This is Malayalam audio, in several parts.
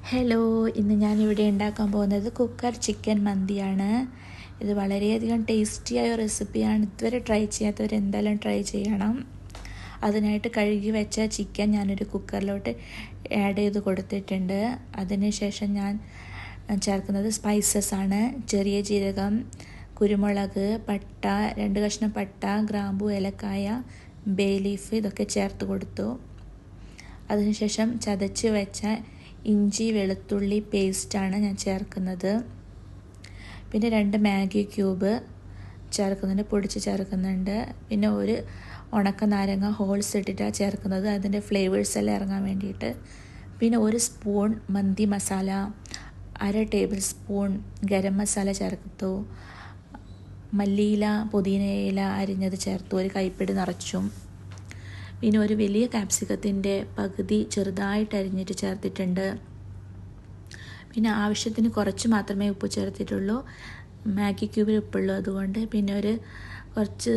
ഹലോ, ഇന്ന് ഞാനിവിടെ ഉണ്ടാക്കാൻ പോകുന്നത് കുക്കർ ചിക്കൻ മന്തിയാണ്. ഇത് വളരെയധികം ടേസ്റ്റിയായ റെസിപ്പിയാണ്. ഇതുവരെ ട്രൈ ചെയ്യാത്തവർ എന്തായാലും ട്രൈ ചെയ്യണം. അതിനായിട്ട് കഴുകി വെച്ച ചിക്കൻ ഞാനൊരു കുക്കറിലോട്ട് ആഡ് ചെയ്ത് കൊടുത്തിട്ടുണ്ട്. അതിനുശേഷം ഞാൻ ചേർക്കുന്നത് സ്പൈസസ് ആണ്. ചെറിയ ജീരകം, കുരുമുളക്, പട്ട, 2 കഷ്ണം പട്ട, ഗ്രാമ്പു, ഏലക്കായ, ബേ ലീഫ് ഇതൊക്കെ ചേർത്ത് കൊടുത്തു. അതിനുശേഷം ചതച്ച് വെച്ച ഇഞ്ചി വെളുത്തുള്ളി പേസ്റ്റാണ് ഞാൻ ചേർക്കുന്നത്. പിന്നെ 2 മാഗി ക്യൂബ് ചേർക്കുന്നുണ്ട്, പൊടിച്ച് ചേർക്കുന്നുണ്ട്. പിന്നെ ഒരു ഉണക്ക നാരങ്ങ ഹോൾസ് ഇട്ടിട്ടാണ് ചേർക്കുന്നത്, അതിൻ്റെ ഫ്ലേവേഴ്സ് എല്ലാം ഇറങ്ങാൻ വേണ്ടിയിട്ട്. പിന്നെ 1 സ്പൂൺ മന്തി മസാല, 1/2 ടേബിൾ സ്പൂൺ ഗരം മസാല ചേർത്തു. മല്ലിയില പുതിനയില അരിഞ്ഞത് ചേർത്തു, 1 കൈപ്പിടി നിറച്ചും. പിന്നെ ഒരു വലിയ ക്യാപ്സിക്കത്തിൻ്റെ പകുതി ചെറുതായിട്ട് അരിഞ്ഞിട്ട് ചേർത്തിട്ടുണ്ട്. പിന്നെ ആവശ്യത്തിന് കുറച്ച് മാത്രമേ ഉപ്പ് ചേർത്തിട്ടുള്ളൂ, മാഗി ക്യൂബിൽ ഉപ്പുള്ളൂ അതുകൊണ്ട്. പിന്നെ കുറച്ച്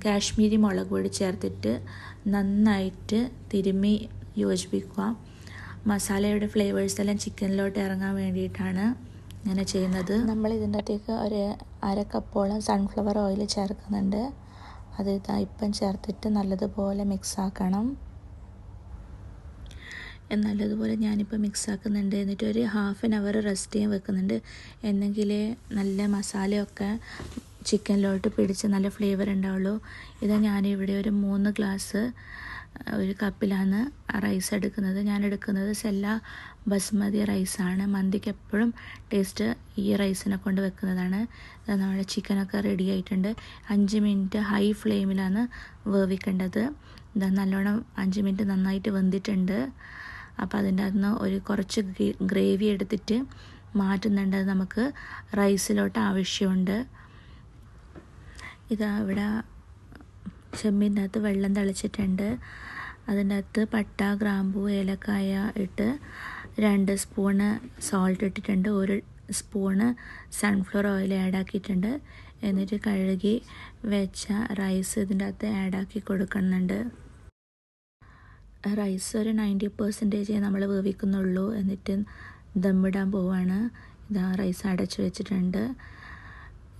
കാശ്മീരി മുളക് പൊടി ചേർത്തിട്ട് നന്നായിട്ട് തിരുമ്മി യോജിപ്പിക്കുക. മസാലയുടെ ഫ്ലേവേഴ്സ് എല്ലാം ചിക്കനിലോട്ട് ഇറങ്ങാൻ വേണ്ടിയിട്ടാണ് ഇങ്ങനെ ചെയ്യുന്നത്. നമ്മൾ ഇതിൻ്റെ അകത്തേക്ക് 1/2 കപ്പോളം സൺഫ്ലവർ ഓയിൽ ചേർക്കുന്നുണ്ട്. അത് ഇപ്പം ചേർത്തിട്ട് നല്ലതുപോലെ മിക്സ് ആക്കണം. നല്ലതുപോലെ ഞാനിപ്പോൾ മിക്സ് ആക്കുന്നുണ്ട്. എന്നിട്ട് ഒരു ½ അവർ റെസ്റ്റ് ചെയ്യാൻ വെക്കുന്നുണ്ട്. എന്നെങ്കിലേ നല്ല മസാലയൊക്കെ ചിക്കനിലോട്ട് പിടിച്ച് നല്ല ഫ്ലേവർ ഉണ്ടാവുള്ളൂ. ഞാനിവിടെ ഒരു 3 ഗ്ലാസ് ഒരു കപ്പിലാണ് റൈസ് എടുക്കുന്നത്. ഞാൻ എടുക്കുന്നത് സെല്ല ബസ്മതി റൈസാണ്. മന്തിക്ക് എപ്പോഴും ടേസ്റ്റ് ഈ റൈസിനെ കൊണ്ട് വെക്കുന്നതാണ്. നമ്മുടെ ചിക്കനൊക്കെ റെഡി ആയിട്ടുണ്ട്. 5 മിനിറ്റ് ഹൈ ഫ്ലെയിമിലാണ് വേവിക്കേണ്ടത്. നല്ലോണം 5 മിനിറ്റ് നന്നായിട്ട് വെന്തിട്ടുണ്ട്. അപ്പോൾ അതിൻ്റെ അകത്തുനിന്ന് കുറച്ച് ഗ്രേവി എടുത്തിട്ട് മാറ്റുന്നുണ്ട്. അത് നമുക്ക് റൈസിലോട്ട് ആവശ്യമുണ്ട്. ഇവിടെ ചെമ്മീൻ്റെ അകത്ത് വെള്ളം തിളച്ചിട്ടുണ്ട്. അതിൻ്റെ അകത്ത് പട്ട, ഗ്രാമ്പു, ഏലക്കായ ഇട്ട് 2 സ്പൂണ് സോൾട്ട് ഇട്ടിട്ടുണ്ട്. 1 സ്പൂണ് സൺഫ്ലവർ ഓയിൽ ആഡാക്കിയിട്ടുണ്ട്. എന്നിട്ട് കഴുകി വെച്ച റൈസ് ഇതിൻ്റെ അകത്ത് ആഡാക്കി കൊടുക്കുന്നുണ്ട്. റൈസ് ഒരു 90% നമ്മൾ വേവിക്കുന്നുള്ളൂ. എന്നിട്ട് ദമ്മിടാൻ പോവാണ്. റൈസ് അടച്ചു വെച്ചിട്ടുണ്ട്.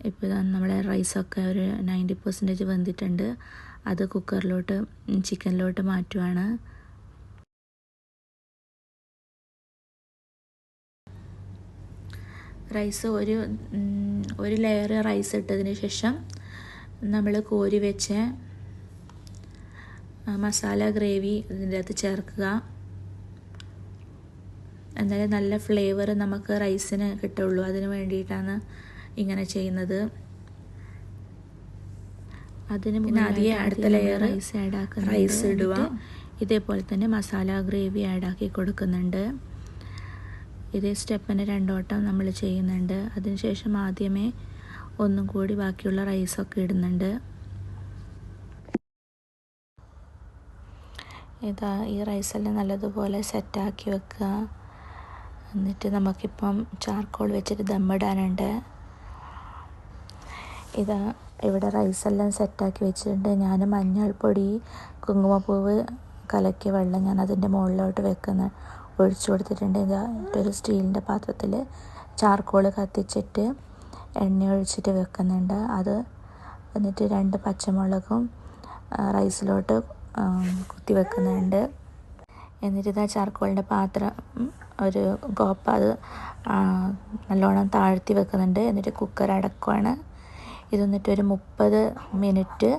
ഇപ്പോൾ നമ്മളെ റൈസൊക്കെ ഒരു 90% വെന്തിട്ടുണ്ട്. അത് കുക്കറിലോട്ട് ചിക്കനിലോട്ട് മാറ്റുവാണ്. റൈസ് ഒരു ലെയർ റൈസ് ഇട്ടതിന് ശേഷം നമ്മൾ കോരി വെച്ച മസാല ഗ്രേവി ഇതിൻ്റെ അകത്ത് ചേർക്കുക. എന്നാലേ നല്ല ഫ്ലേവർ നമുക്ക് റൈസിന് കിട്ടുള്ളൂ. അതിന് വേണ്ടിയിട്ടാണ് ഇങ്ങനെ ചെയ്യുന്നത്. അതിന് മുന്നേ ആദ്യം അടുത്ത ലെയർ റൈസ് ഇടുക. ഇതേപോലെ തന്നെ മസാല ഗ്രേവി ആഡാക്കി കൊടുക്കുന്നുണ്ട്. ഇതേ സ്റ്റെപ്പിന് 2 വട്ടം നമ്മൾ ചെയ്യുന്നുണ്ട്. അതിനുശേഷം ആദ്യമേ ഒന്നും കൂടി ബാക്കിയുള്ള റൈസൊക്കെ ഇടുന്നുണ്ട്. ഈ റൈസെല്ലാം നല്ലതുപോലെ സെറ്റാക്കി വെക്കുക. എന്നിട്ട് നമുക്കിപ്പം ചാർക്കോൾ വെച്ചിട്ട് ദമ്മിടാനുണ്ട്. ഇവിടെ റൈസെല്ലാം സെറ്റാക്കി വെച്ചിട്ടുണ്ട്. ഞാൻ മഞ്ഞൾപ്പൊടി, കുങ്കുമപ്പൂവ് കലക്കിയ വെള്ളം ഞാൻ അതിൻ്റെ മുകളിലോട്ട് ഒഴിച്ചു കൊടുത്തിട്ടുണ്ട്. ഒരു സ്റ്റീലിൻ്റെ പാത്രത്തിൽ ചാർക്കോൾ കത്തിച്ചിട്ട് എണ്ണ ഒഴിച്ചിട്ട് വെക്കുന്നുണ്ട്. എന്നിട്ട് 2 പച്ചമുളകും റൈസിലോട്ട് കുത്തി വെക്കുന്നുണ്ട്. എന്നിട്ട് ചാർക്കോളിൻ്റെ പാത്രം ഒരു കോപ്പ അത് നല്ലോണം താഴ്ത്തി വെക്കുന്നുണ്ട്. എന്നിട്ട് കുക്കർ അടക്കുകയാണ്. എന്നിട്ട് ഒരു 30 മിനിറ്റ്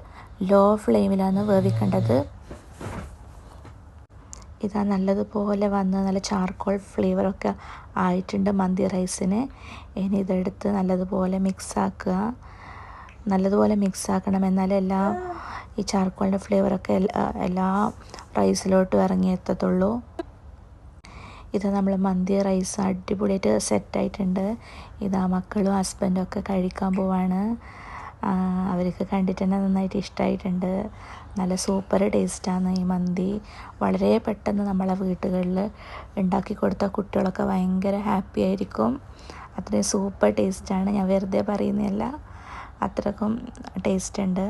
ലോ ഫ്ലെയിമിലാണ് വേവിക്കേണ്ടത്. നല്ലതുപോലെ വന്ന് നല്ല ചാർക്കോൾ ഫ്ലേവറൊക്കെ ആയിട്ടുണ്ട് മന്തി റൈസിന്. ഇനി ഇതെടുത്ത് നല്ലതുപോലെ നല്ലതുപോലെ മിക്സ് ആക്കണം. എന്നാലേ ഈ ചാർക്കോളിൻ്റെ ഫ്ലേവറൊക്കെ എല്ലാ റൈസിലോട്ടും ഇറങ്ങിയെത്തത്തുള്ളൂ. നമ്മൾ മന്തി റൈസ് അടിപൊളിയായിട്ട് സെറ്റായിട്ടുണ്ട്. മക്കളും ഹസ്ബൻഡും ഒക്കെ കഴിക്കാൻ പോവാണ്. അവർക്ക് കണ്ടിട്ട് തന്നെ നന്നായിട്ട് ഇഷ്ടമായിട്ടുണ്ട്. നല്ല സൂപ്പർ ടേസ്റ്റാണ് ഈ മന്തി. വളരെ പെട്ടെന്ന് നമ്മളെ വീട്ടുകളിൽ ഉണ്ടാക്കി കൊടുത്ത കുട്ടികളൊക്കെ ഭയങ്കര ഹാപ്പി ആയിരിക്കും. അത്രയും സൂപ്പർ ടേസ്റ്റാണ്. ഞാൻ വെറുതെ പറയുന്നതല്ല, അത്രക്കും ടേസ്റ്റ് ഉണ്ട്.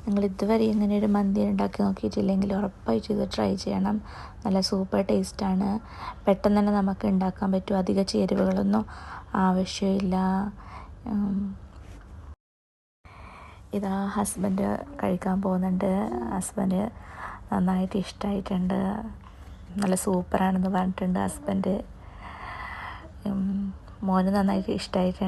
നിങ്ങൾ ഇതുവരെ ഇങ്ങനെ ഒരു മന്തി ഉണ്ടാക്കി നോക്കിയിട്ടില്ലെങ്കിൽ ഉറപ്പായിട്ട് ഇത് ട്രൈ ചെയ്യണം. നല്ല സൂപ്പർ ടേസ്റ്റാണ്. പെട്ടെന്ന് തന്നെ നമുക്ക് ഉണ്ടാക്കാൻ പറ്റും. അധികം ചേരുവകളൊന്നും ആവശ്യമില്ല. ഇതാ ഹസ്ബൻഡ് കഴിക്കാൻ പോകുന്നുണ്ട്. ഹസ്ബൻഡ് നന്നായിട്ട് ഇഷ്ടമായിട്ടുണ്ട്. നല്ല സൂപ്പറാണെന്ന് പറഞ്ഞിട്ടുണ്ട് ഹസ്ബൻഡ്. മോന് നന്നായിട്ട് ഇഷ്ടമായിട്ടുണ്ട്.